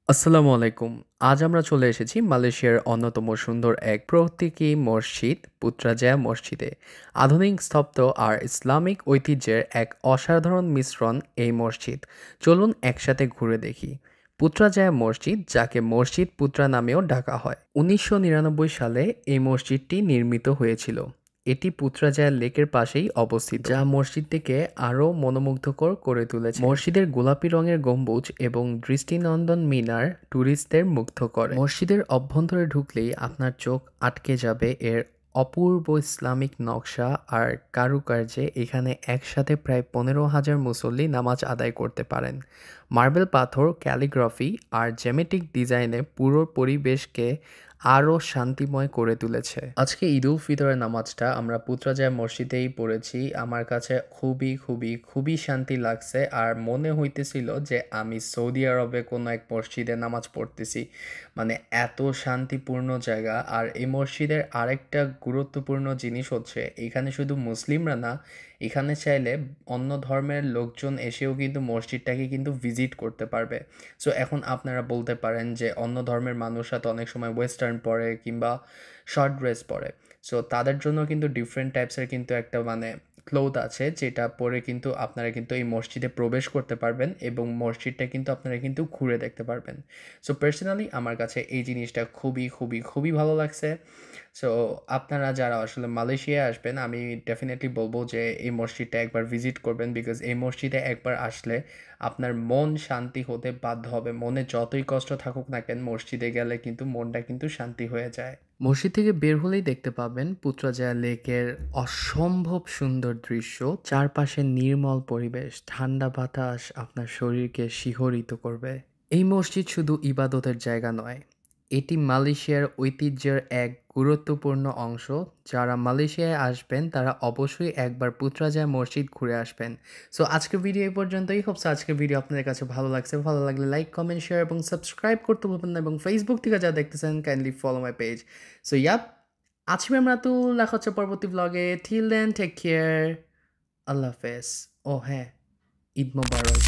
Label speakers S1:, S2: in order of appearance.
S1: আসসালামু আলাইকুম। আজ আমরা চলে এসেছি মালয়েশিয়ার অন্যতম সুন্দর এক প্রতীকী মসজিদ পুত্রাজায়া মসজিদে। আধুনিক স্থপত্য আর ইসলামিক ঐতিহ্যের এক অসাধারণ মিশ্রণ এই মসজিদ। চলুন একসাথে ঘুরে দেখি। পুত্রাজায়া মসজিদ, যাকে মসজিদ পুত্রা নামেও ডাকা হয়, ১৯৯৯ সালে এই মসজিদটি নির্মিত হয়েছিল। এটি পুত্রাজায়া লেকের পাশেই অবস্থিত, যা মসজিদটিকে আরও মনোমুগ্ধকর করে তুলেছে। মসজিদের গোলাপি রঙের গম্বুজ এবং দৃষ্টিনন্দন মিনার ট্যুরিস্টদের মুগ্ধ করে। মসজিদের অভ্যন্তরে ঢুকলেই আপনার চোখ আটকে যাবে এর অপূর্ব ইসলামিক নকশা আর কারুকার্যে। এখানে একসাথে প্রায় ১৫,০০০ মুসল্লি নামাজ আদায় করতে পারেন। মার্বেল পাথর, ক্যালিগ্রাফি আর জ্যামিতিক ডিজাইনে পুরো পরিবেশকে আরও শান্তিময় করে তুলেছে। আজকে ঈদ উল ফিতরের নামাজটা আমরা পুত্রাজায়া মসজিদেই পড়েছি। আমার কাছে খুবই শান্তি লাগছে, আর মনে হইতেছিল যে আমি সৌদি আরবে কোনো এক মসজিদে নামাজ পড়তেছি। মানে এত শান্তিপূর্ণ জায়গা। আর এই মসজিদের আরেকটা গুরুত্বপূর্ণ জিনিস হচ্ছে, এখানে শুধু মুসলিমরা না, এখানে চাইলে অন্য ধর্মের লোকজন এসেও কিন্তু মসজিদটাকে কিন্তু ভিজিট করতে পারবে। সো এখন আপনারা বলতে পারেন যে অন্য ধর্মের মানুষরা তো অনেক সময় ওয়েস্টার্ন পরে কিংবা শর্ট ড্রেস পরে। সো তাদের জন্য কিন্তু ডিফারেন্ট টাইপসের কিন্তু একটা ক্লোথ আছে, যেটা পরে কিন্তু আপনারা কিন্তু এই মসজিদে প্রবেশ করতে পারবেন এবং মসজিদটা কিন্তু আপনারা কিন্তু ঘুরে দেখতে পারবেন। সো পার্সোনালি আমার কাছে এই জিনিসটা খুবই ভালো লাগছে। সো আপনারা যারা আসলে মালয়েশিয়ায় আসবেন, আমি ডেফিনেটলি বলবো যে এই মসজিদটা একবার ভিজিট করবেন, বিকজ এই মসজিদে একবার আসলে আপনার মন শান্তি হতে বাধ্য হবে। মনে যতই কষ্ট থাকুক না কেন, মসজিদে গেলে কিন্তু মনটা কিন্তু শান্তি হয়ে যায়। মসজিদ থেকে বের হলেই দেখতে পাবেন পুত্রাজায়া লেকের অসম্ভব সুন্দর দৃশ্য। চারপাশে নির্মল পরিবেশ, ঠান্ডা বাতাস আপনার শরীরকে শিহরিত করবে। এই মসজিদ শুধু ইবাদতের জায়গা নয়, এটি মালয়েশিয়ার ঐতিহ্যের এক গুরুত্বপূর্ণ অংশ। যারা মালয়েশিয়ায় আসবেন তারা অবশ্যই একবার পুত্রাজায়া মসজিদ ঘুরে আসবেন। সো আজকের ভিডিও এই পর্যন্তই। হোপস আজকের ভিডিও আপনাদের কাছে ভালো লাগছে। ভালো লাগলে লাইক, কমেন্ট, শেয়ার এবং সাবস্ক্রাইব করতে ভুলবেন না। এবং ফেসবুক থেকে যা দেখতেছেন, kindly follow my page. So yup, আজকে আমরা তো দেখা হচ্ছে পরবর্তী ব্লগে। টিল দেন টেক কেয়ার, আল্লাহ হাফেজ। ও হ্যাঁ, ঈদ মোবারক।